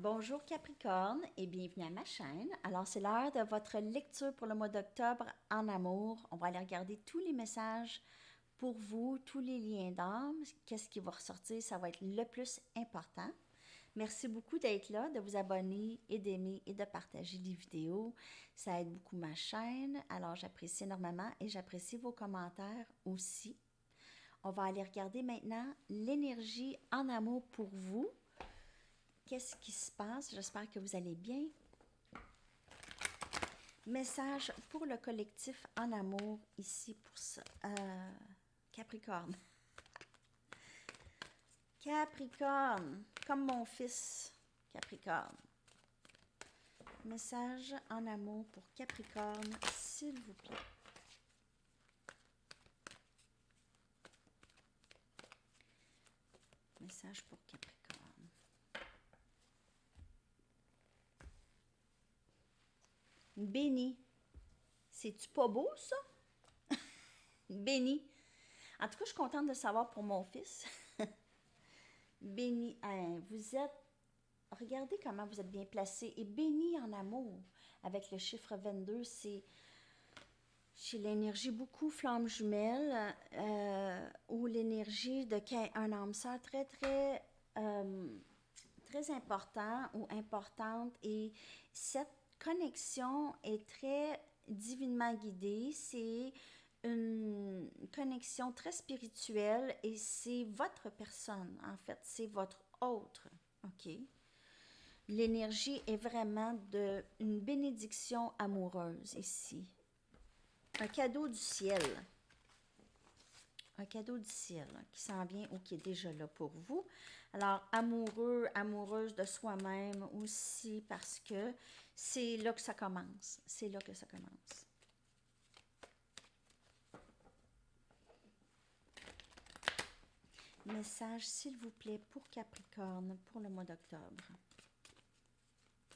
Bonjour Capricorne et bienvenue à ma chaîne. Alors c'est l'heure de votre lecture pour le mois d'octobre en amour. On va aller regarder tous les messages pour vous, tous les liens d'âme. Qu'est-ce qui va ressortir? Ça va être le plus important. Merci beaucoup d'être là, de vous abonner et d'aimer et de partager les vidéos. Ça aide beaucoup ma chaîne. Alors j'apprécie énormément et j'apprécie vos commentaires aussi. On va aller regarder maintenant l'énergie en amour pour vous. Qu'est-ce qui se passe? J'espère que vous allez bien. Message pour le collectif en amour ici pour ça. Capricorne. Capricorne, comme mon fils. Capricorne. Message en amour pour Capricorne, s'il vous plaît. Message pour Capricorne. Béni. C'est-tu pas beau, ça? Béni. En tout cas, je suis contente de savoir pour mon fils. Béni. Vous êtes... Regardez comment vous êtes bien placé. Et béni en amour. Avec le chiffre 22, c'est... J'ai l'énergie beaucoup flamme jumelle ou l'énergie de un âme sœur très, très... très important ou importante, et cette connexion est très divinement guidée. C'est une connexion très spirituelle et c'est votre personne, en fait, c'est votre autre, ok? L'énergie est vraiment de une bénédiction amoureuse ici, un cadeau du ciel. Un cadeau du ciel qui s'en vient ou qui est déjà là pour vous. Alors, amoureux, amoureuse de soi-même aussi, parce que c'est là que ça commence. C'est là que ça commence. Message, s'il vous plaît, pour Capricorne, pour le mois d'octobre.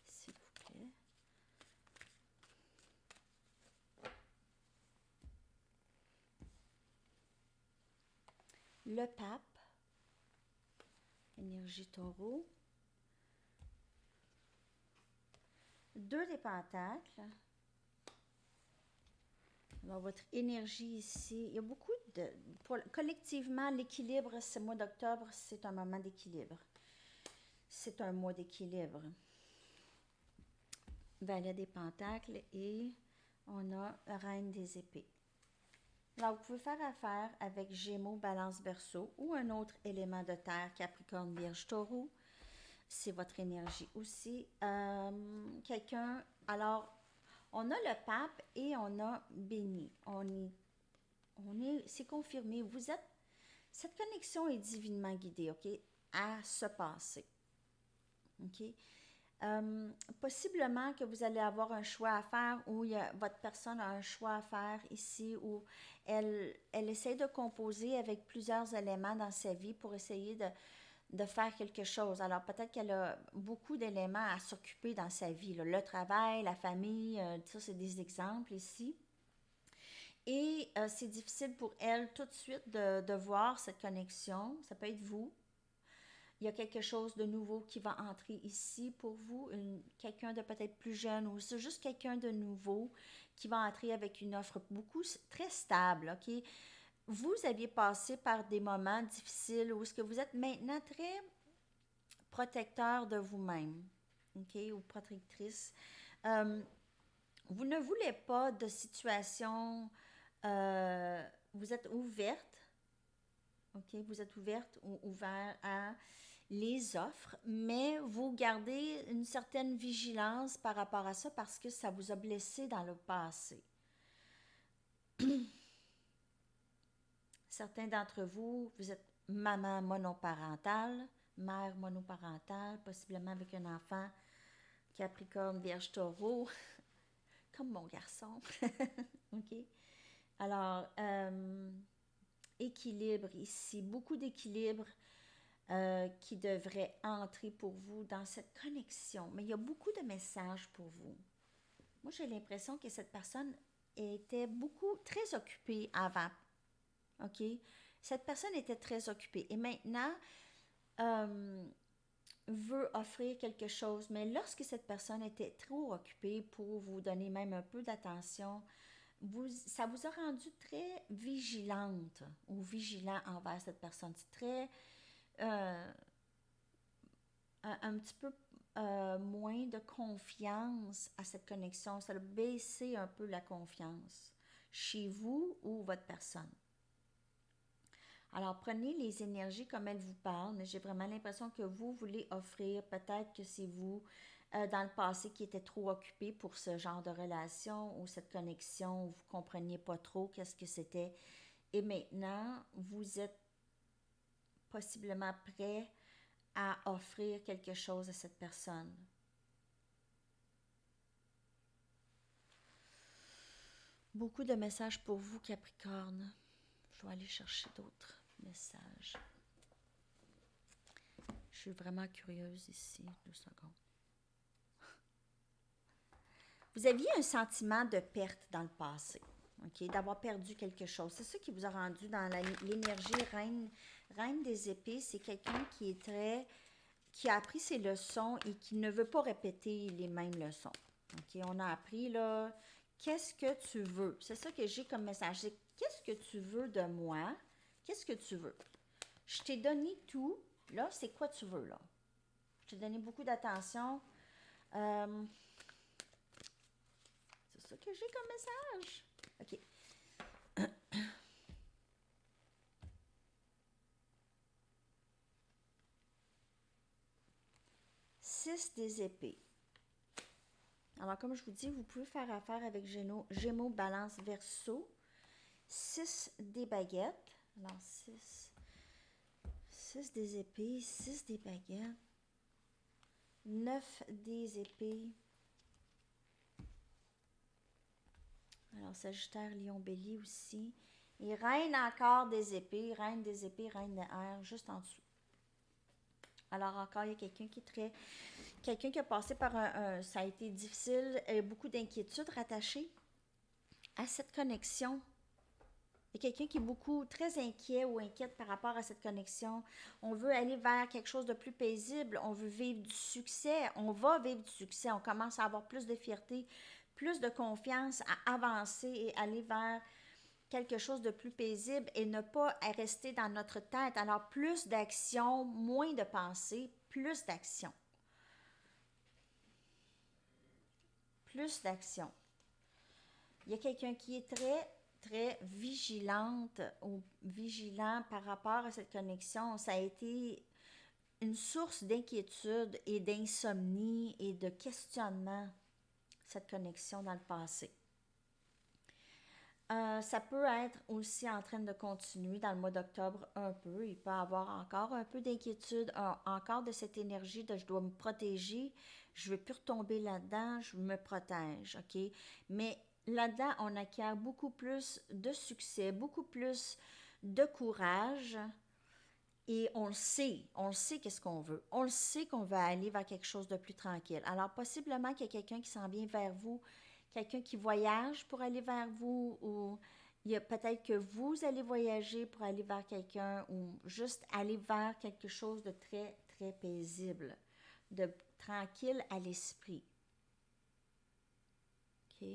S'il vous plaît. Le pape, énergie taureau. 2 des pentacles. Alors, votre énergie ici, il y a beaucoup de... collectivement, l'équilibre, ce mois d'octobre, c'est un moment d'équilibre. C'est un mois d'équilibre. Valet des pentacles et on a Reine des épées. Alors, vous pouvez faire affaire avec Gémeaux, Balance, Verseau ou un autre élément de terre, Capricorne, Vierge, Taureau. C'est votre énergie aussi. Quelqu'un, alors, on a le pape et on a béni. C'est confirmé. Vous êtes, cette connexion est divinement guidée, ok, à se passer, ok. Possiblement que vous allez avoir un choix à faire, ou votre personne a un choix à faire ici, où elle essaie de composer avec plusieurs éléments dans sa vie pour essayer de faire quelque chose. Alors peut-être qu'elle a beaucoup d'éléments à s'occuper dans sa vie, là. Le travail, la famille, ça c'est des exemples ici. Et c'est difficile pour elle tout de suite de voir cette connexion. Ça peut être vous. Il y a quelque chose de nouveau qui va entrer ici pour vous, quelqu'un de peut-être plus jeune, ou c'est juste quelqu'un de nouveau qui va entrer avec une offre beaucoup très stable, ok? Vous aviez passé par des moments difficiles où est-ce que vous êtes maintenant très protecteur de vous-même, ok, ou protectrice. Euh, vous ne voulez pas de situation, vous êtes ouverte, ok, vous êtes ouverte ou ouvert à les offres, mais vous gardez une certaine vigilance par rapport à ça parce que ça vous a blessé dans le passé. Certains d'entre vous, vous êtes maman monoparentale, mère monoparentale, possiblement avec un enfant Capricorne, Vierge, Taureau, comme mon garçon. OK? Alors, équilibre ici, beaucoup d'équilibre qui devrait entrer pour vous dans cette connexion. Mais il y a beaucoup de messages pour vous. Moi, j'ai l'impression que cette personne était beaucoup, très occupée avant. OK? Cette personne était très occupée. Et maintenant, veut offrir quelque chose, mais lorsque cette personne était trop occupée pour vous donner même un peu d'attention, ça vous a rendu très vigilante ou vigilant envers cette personne. C'est très, euh, un petit peu moins de confiance à cette connexion. Ça a baissé un peu la confiance chez vous ou votre personne. Alors, prenez les énergies comme elles vous parlent, mais j'ai vraiment l'impression que vous voulez offrir, peut-être que c'est vous, dans le passé, qui était trop occupé pour ce genre de relation ou cette connexion, où vous ne compreniez pas trop qu'est-ce que c'était. Et maintenant, vous êtes possiblement prêt à offrir quelque chose à cette personne. Beaucoup de messages pour vous, Capricorne. Je vais aller chercher d'autres messages. Je suis vraiment curieuse ici. 2 secondes. Vous aviez un sentiment de perte dans le passé, ok, d'avoir perdu quelque chose. C'est ça qui vous a rendu dans l'énergie reine des épées. C'est quelqu'un qui a appris ses leçons et qui ne veut pas répéter les mêmes leçons. Ok, on a appris là, qu'est-ce que tu veux? C'est ça que j'ai comme message. C'est qu'est-ce que tu veux de moi? Qu'est-ce que tu veux? Je t'ai donné tout. Là, c'est quoi tu veux là? Je t'ai donné beaucoup d'attention. Euh, c'est ça que j'ai comme message. OK. 6 des épées. Alors, comme je vous dis, vous pouvez faire affaire avec Gémeaux, Balance, Verseau. 6 des baguettes. Alors, 6 des épées, 6 des baguettes. 9 des épées. Alors, Sagittaire, Lion, Bélier aussi. Et Reine encore des épées, Reine des épées, Reine de air, juste en dessous. Alors, encore, il y a quelqu'un qui est très... Quelqu'un qui a passé par ça a été difficile, beaucoup d'inquiétudes rattachées à cette connexion. Il y a quelqu'un qui est beaucoup, très inquiet ou inquiète par rapport à cette connexion. On veut aller vers quelque chose de plus paisible. On veut vivre du succès. On va vivre du succès. On commence à avoir plus de fierté, plus de confiance, à avancer et aller vers quelque chose de plus paisible et ne pas rester dans notre tête. Alors, plus d'action, moins de pensée, plus d'action. Plus d'action. Il y a quelqu'un qui est très vigilante ou vigilant par rapport à cette connexion. Ça a été une source d'inquiétude et d'insomnie et de questionnement, cette connexion dans le passé. Ça peut être aussi en train de continuer dans le mois d'octobre un peu. Il peut y avoir encore un peu d'inquiétude, encore de cette énergie de je dois me protéger, je ne veux plus retomber là-dedans, je me protège, ok? Mais là-dedans, on acquiert beaucoup plus de succès, beaucoup plus de courage et on le sait qu'est-ce qu'on veut. On le sait qu'on veut aller vers quelque chose de plus tranquille. Alors, possiblement qu'il y a quelqu'un qui s'en vient vers vous, quelqu'un qui voyage pour aller vers vous, ou il y a peut-être que vous allez voyager pour aller vers quelqu'un, ou juste aller vers quelque chose de très paisible, de tranquille à l'esprit. OK?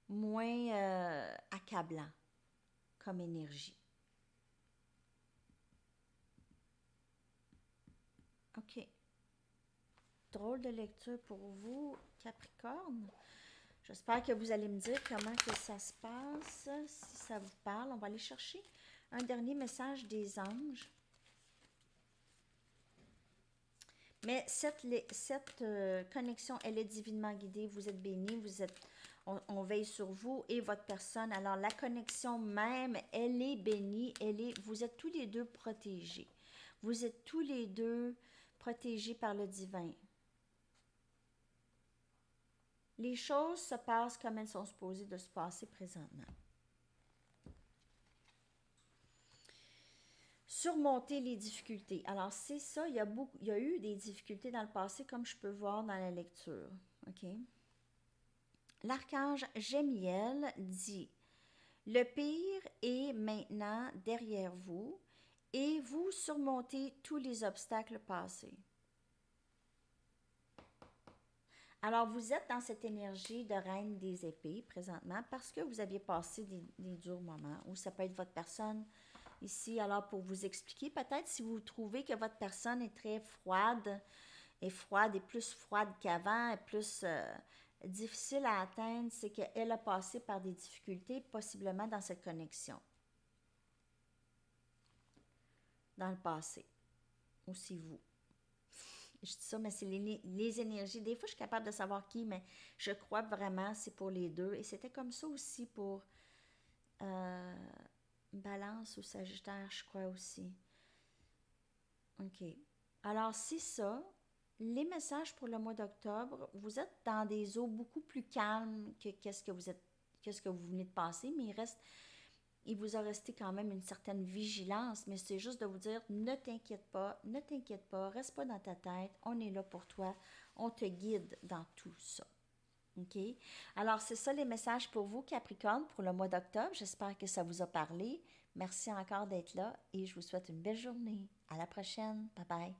Moins accablant comme énergie. OK. Drôle de lecture pour vous, Capricorne. J'espère que vous allez me dire comment que ça se passe, si ça vous parle. On va aller chercher un dernier message des anges. Mais cette connexion, elle est divinement guidée. Vous êtes bénis, on veille sur vous et votre personne. Alors la connexion même, elle est bénie. Vous êtes tous les deux protégés. Vous êtes tous les deux protégés par le divin. Les choses se passent comme elles sont supposées de se passer présentement. Surmonter les difficultés. Alors, c'est ça, il y a eu des difficultés dans le passé, comme je peux voir dans la lecture. OK? L'archange Gémiel dit, le pire est maintenant derrière vous et vous surmontez tous les obstacles passés. Alors, vous êtes dans cette énergie de reine des épées présentement parce que vous aviez passé des durs moments, ou ça peut être votre personne ici. Alors, pour vous expliquer, peut-être si vous trouvez que votre personne est très froide, et plus froide qu'avant, et plus difficile à atteindre, c'est qu'elle a passé par des difficultés possiblement dans cette connexion, dans le passé, aussi vous. Je dis ça, mais c'est les énergies. Des fois, je suis capable de savoir qui, mais je crois vraiment que c'est pour les deux. Et c'était comme ça aussi pour euh, Balance ou Sagittaire, je crois aussi. OK. Alors, c'est ça. Les messages pour le mois d'octobre, vous êtes dans des eaux beaucoup plus calmes que qu'est-ce que vous venez de passer, mais il vous a resté quand même une certaine vigilance, mais c'est juste de vous dire, ne t'inquiète pas, reste pas dans ta tête, on est là pour toi, on te guide dans tout ça. OK? Alors, c'est ça les messages pour vous, Capricorne, pour le mois d'octobre. J'espère que ça vous a parlé. Merci encore d'être là et je vous souhaite une belle journée. À la prochaine. Bye bye.